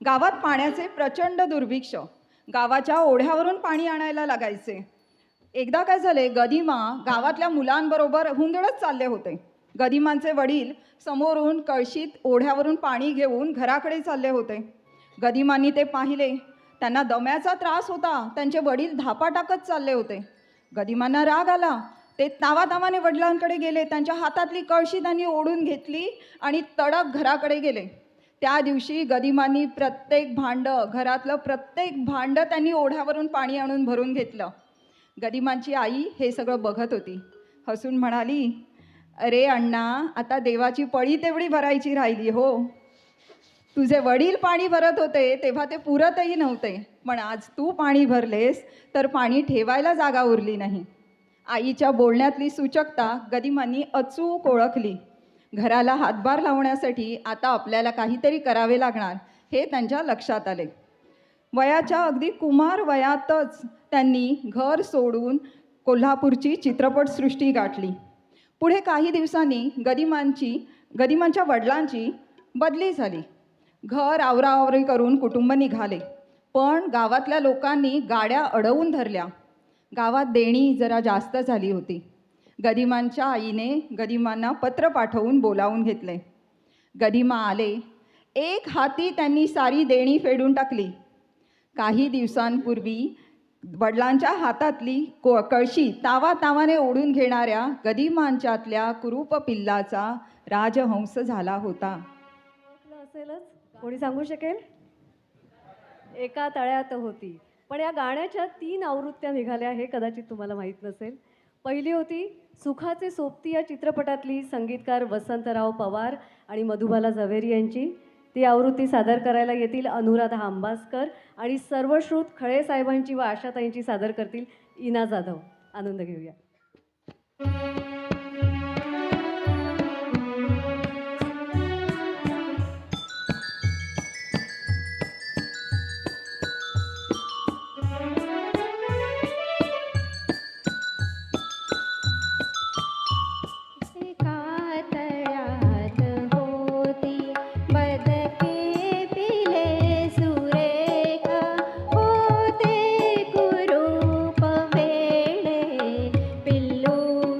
गावात पाण्याचे प्रचंड दुर्भिक्ष. गावाच्या ओढ्यावरून पाणी आणायला लागायचे. एकदा काय झाले, गदिमा गावातल्या मुलांबरोबर हुंदडत चालले होते. गदिमांचे वडील समोरून कळशीत ओढ्यावरून पाणी घेऊन घराकडे चालले होते. गदिमांनी ते पाहिले. त्यांना दम्याचा त्रास होता. त्यांचे वडील धापा टाकत चालले होते. गदिमांना राग आला. ते तावातावाने वडिलांकडे गेले. त्यांच्या हातातली कळशी त्यांनी ओढून घेतली आणि तडक घराकडे गेले. त्या दिवशी गदिमांनी घरातलं प्रत्येक भांडं त्यांनी ओढ्यावरून पाणी आणून भरून घेतलं. गदिमांची आई हे सगळं बघत होती. हसून म्हणाली, अरे अण्णा, आता देवाची पळी तेवढी भरायची राहिली हो. तुझे वडील पाणी भरत होते तेव्हा ते पुरतही नव्हते, पण आज तू पाणी भरलेस तर पाणी ठेवायला जागा उरली नाही. आईच्या बोलण्यातली सूचकता गदिमांनी अचूक ओळखली. घराला हातभार लावण्यासाठी आता आपल्याला काहीतरी करावे लागणार हे त्यांच्या लक्षात आले. वयाच्या अगदी कुमार वयातच त्यांनी घर सोडून कोल्हापूरची चित्रपटसृष्टी गाठली. पुढे काही दिवसांनी गदिमांच्या वडिलांची बदली झाली. घर आवराआवरी करून कुटुंब निघाले, पण गावातल्या लोकांनी गाड्या अडवून धरल्या. गावात देणी जरा जास्त झाली होती. गदिमांच्या आईने गदिमांना पत्र पाठवून बोलावून घेतले. गदिमा आले. एक हाती त्यांनी सारी देणी फेडून टाकली. काही दिवसांपूर्वी वडिलांच्या हातातली कळशी तावातावाने ओढून घेणाऱ्या गदिमांच्यातल्या कुरूप पिल्लाचा राजहंस झाला होता. असेलच, कोणी सांगू शकेल? एका तळ्यात होती. पण या गाण्याच्या 3 आवृत्त्या निघाल्या हे कदाचित तुम्हाला माहीत नसेल. पहिली होती सुखाचे सोबती या चित्रपटातली संगीतकार वसंतराव पवार आणि मधुबाला झवेरी यांची. ती आवृत्ती सादर करायला येतील अनुराधा आंबासकर आणि सर्वश्रुत खळे साहेबांची व आशाताईंची सादर करतील इना जाधव. आनंद घेऊया. पिल्लू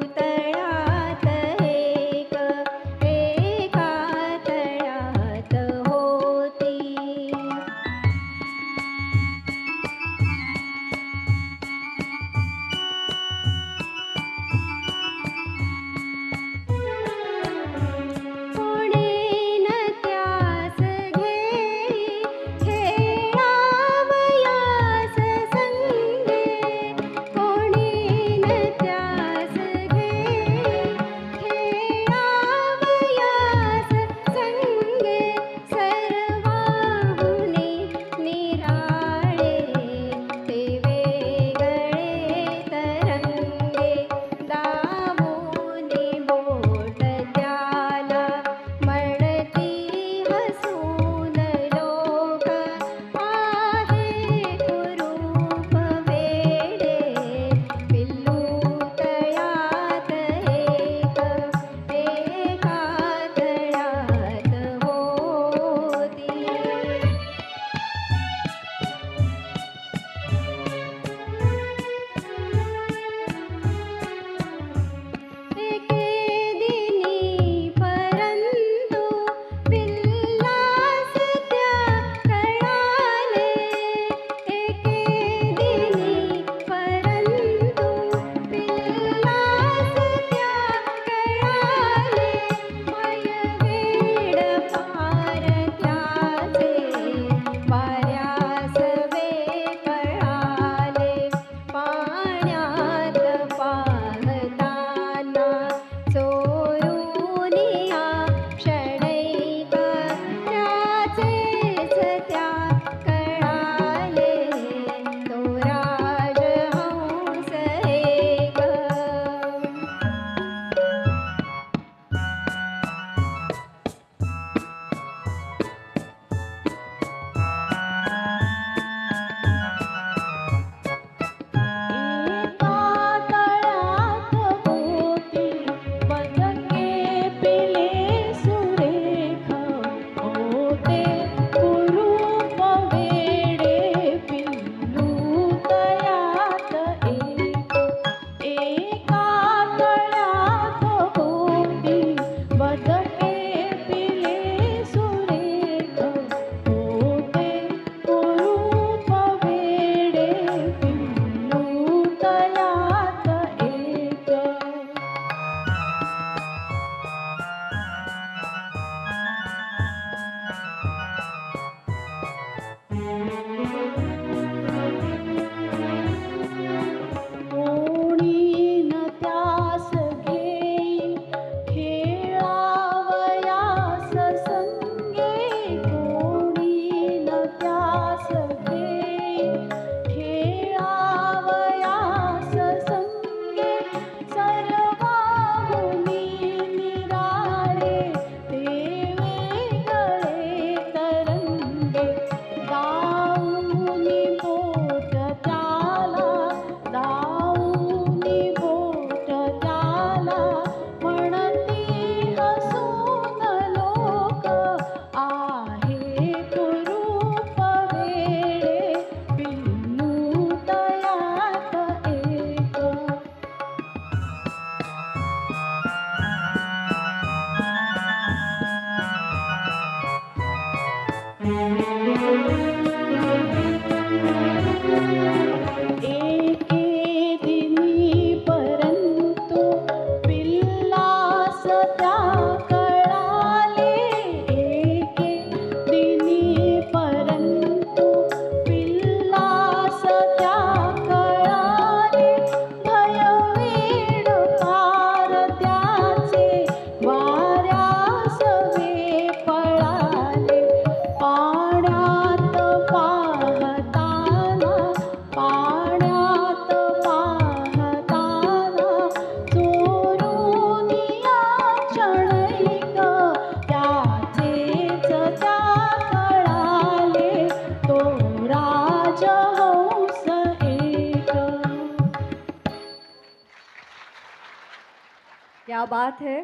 क्या बात है.